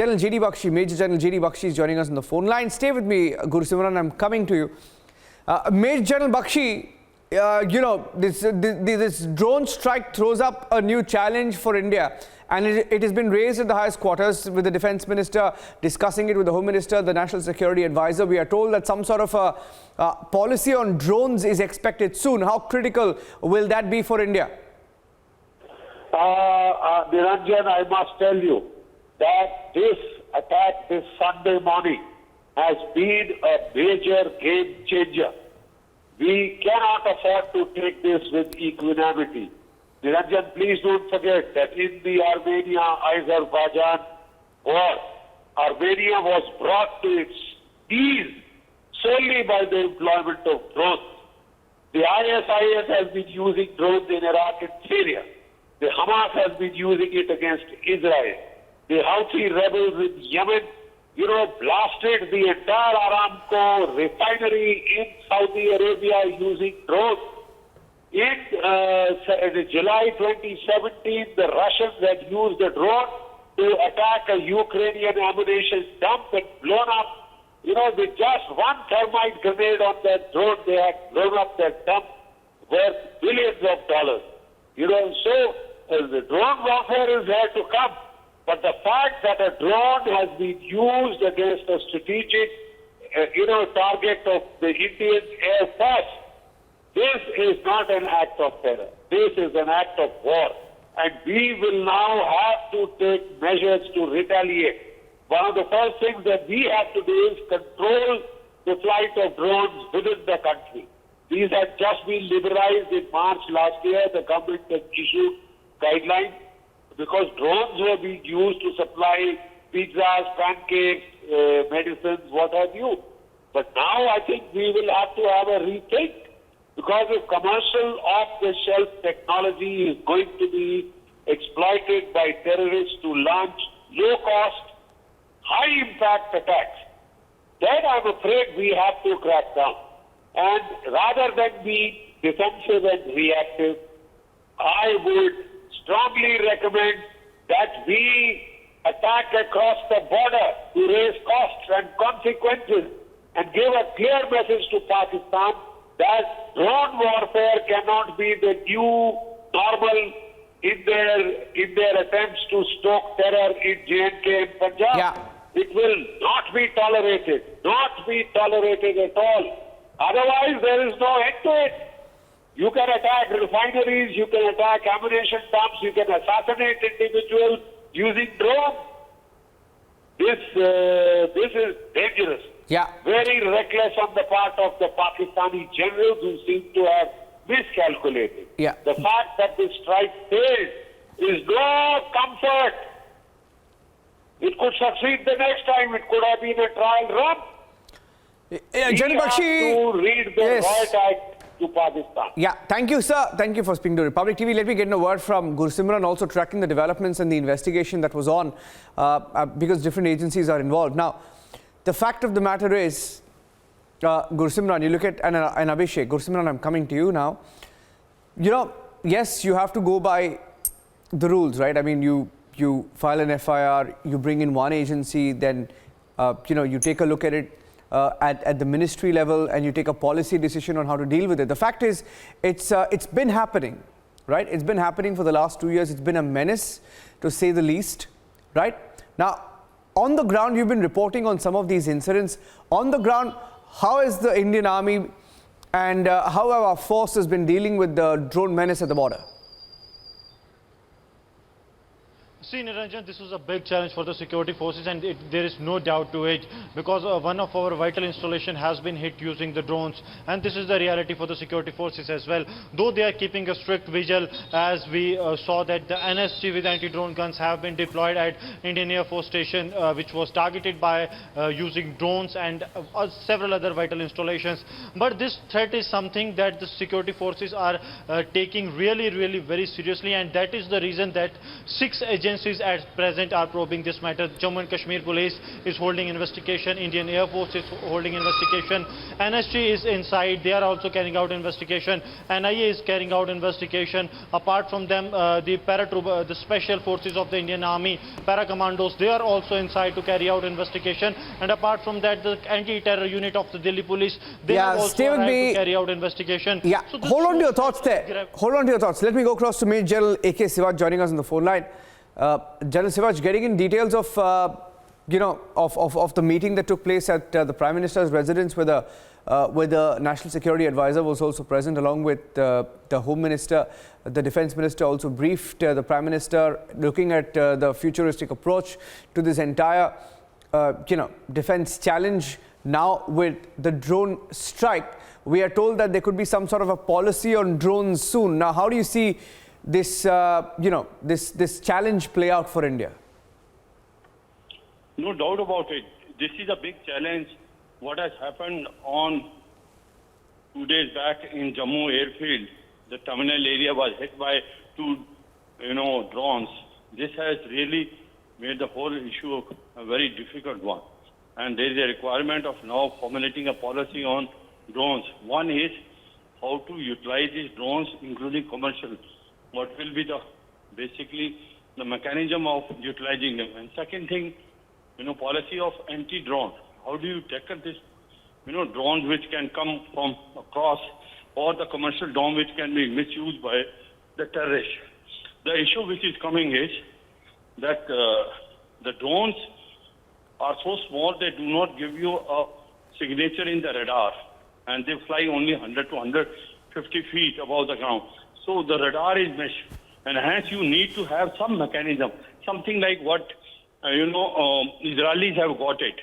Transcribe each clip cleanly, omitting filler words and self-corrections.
General J.D. Bakshi, Major General J.D. Bakshi is joining us on the phone line. Stay with me, Guru Simran, I'm coming to you. Major General Bakshi, this drone strike throws up a new challenge for India, and it has been raised at the highest quarters with the Defence Minister discussing it with the Home Minister, the National Security Advisor. We are told that some sort of a policy on drones is expected soon. How critical will that be for India? Niranjan, I must tell you that this attack this Sunday morning has been a major game changer. We cannot afford to take this with equanimity. Niranjan, please don't forget that in the Armenia-Azerbaijan war, Armenia was brought to its knees solely by the employment of drones. The ISIS has been using drones in Iraq and Syria. The Hamas has been using it against Israel. The Houthi rebels in Yemen, blasted the entire Aramco refinery in Saudi Arabia using drones. In July 2017, the Russians had used a drone to attack a Ukrainian ammunition dump and blown up. With just one thermite grenade on that drone, they had blown up that dump worth billions of dollars. So the drone warfare is here to come. But the fact that a drone has been used against a strategic, target of the Indian Air Force, this is not an act of terror. This is an act of war. And we will now have to take measures to retaliate. One of the first things that we have to do is control the flight of drones within the country. These had just been liberalized in March last year. The government has issued guidelines because drones were being used to supply pizzas, pancakes, medicines, what have you. But now I think we will have to have a rethink, because if commercial off-the-shelf technology is going to be exploited by terrorists to launch low-cost, high-impact attacks, then I'm afraid we have to crack down. And rather than be defensive and reactive, I would strongly recommend that we attack across the border to raise costs and consequences and give a clear message to Pakistan that drone warfare cannot be the new normal in their attempts to stoke terror in J&K and Punjab. Yeah. It will not be tolerated, at all. Otherwise, there is no end to it. You can attack refineries, you can attack ammunition dumps, you can assassinate individuals using drones. This is dangerous. Yeah. Very reckless on the part of the Pakistani generals who seem to have miscalculated. Yeah. The fact that this strike failed is no comfort. It could succeed the next time. It could have been a trial run. General Bakshi, to read the Riot Act to Pakistan. Yeah, thank you, sir. Thank you for speaking to Republic TV. Let me get in a word from Guru Simran, also tracking the developments and the investigation that was on, because different agencies are involved. Now, the fact of the matter is, Guru Simran, you look at an Abhishek. Guru Simran, I'm coming to you now. Yes, you have to go by the rules, right? I mean, you file an FIR, you bring in one agency, then, you take a look at it at the ministry level, and you take a policy decision on how to deal with it. The fact is, it's been happening, right? It's been happening for the last 2 years. It's been a menace, to say the least, right? Now, on the ground, you've been reporting on some of these incidents. On the ground, how is the Indian Army and how have our forces been dealing with the drone menace at the border? See, Niranjan, this was a big challenge for the security forces, and there is no doubt to it, because one of our vital installation has been hit using the drones, and this is the reality for the security forces as well. Though they are keeping a strict vigil, as we saw that the NSG with anti-drone guns have been deployed at Indian Air Force Station, which was targeted by using drones and several other vital installations. But this threat is something that the security forces are taking really very seriously, and that is the reason that 6 agencies agencies at present are probing this matter. Jammu and Kashmir Police is holding investigation, Indian Air Force is holding investigation, NSG is inside, they are also carrying out investigation, NIA is carrying out investigation. Apart from them, the special forces of the Indian Army, para-commandos, they are also inside to carry out investigation. And apart from that, the anti-terror unit of the Delhi Police, they have also arrived to carry out investigation. Yeah, so hold on to your thoughts there. Hold on to your thoughts. Let me go across to Major General A.K. Sivaj joining us on the phone line. General Sivaj, getting in details of, of the meeting that took place at the Prime Minister's residence, where the National Security Advisor was also present, along with the Home Minister. The Defence Minister also briefed the Prime Minister, looking at the futuristic approach to this entire, defence challenge. Now, with the drone strike, we are told that there could be some sort of a policy on drones soon. Now, how do you see this, this challenge play out for India? No doubt about it. This is a big challenge. What has happened on 2 days back in Jammu airfield, the terminal area was hit by two, drones. This has really made the whole issue a very difficult one. And there is a requirement of now formulating a policy on drones. One is how to utilize these drones, including commercial. What will be basically the mechanism of utilizing them. And second thing, policy of anti-drone. How do you tackle this, drones which can come from across, or the commercial drone which can be misused by the terrorists. The issue which is coming is that the drones are so small they do not give you a signature in the radar, and they fly only 100 to 150 feet above the ground. So the radar is missed, and hence you need to have some mechanism, something like what Israelis have got it.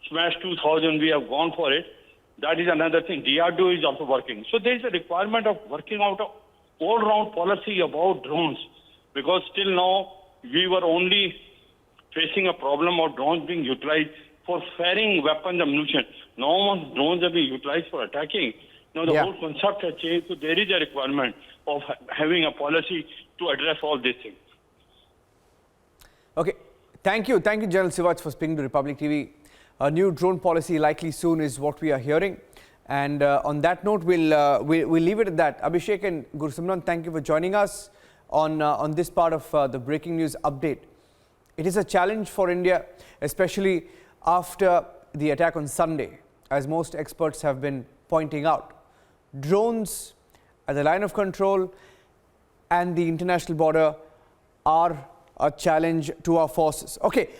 Smash 2000, we have gone for it. That is another thing. DRDO is also working. So there is a requirement of working out an all-round policy about drones, because till now we were only facing a problem of drones being utilized for firing weapons ammunition. Now drones are being utilized for attacking. Now the whole concept has changed. So there is a requirement of having a policy to address all these things. Okay. Thank you, General Sivaj, for speaking to Republic TV. A new drone policy likely soon is what we are hearing. And on that note, we'll leave it at that. Abhishek and Gursimran, thank you for joining us on this part of the breaking news update. It is a challenge for India, especially after the attack on Sunday, as most experts have been pointing out. Drones at the line of control and the international border are a challenge to our forces. Okay.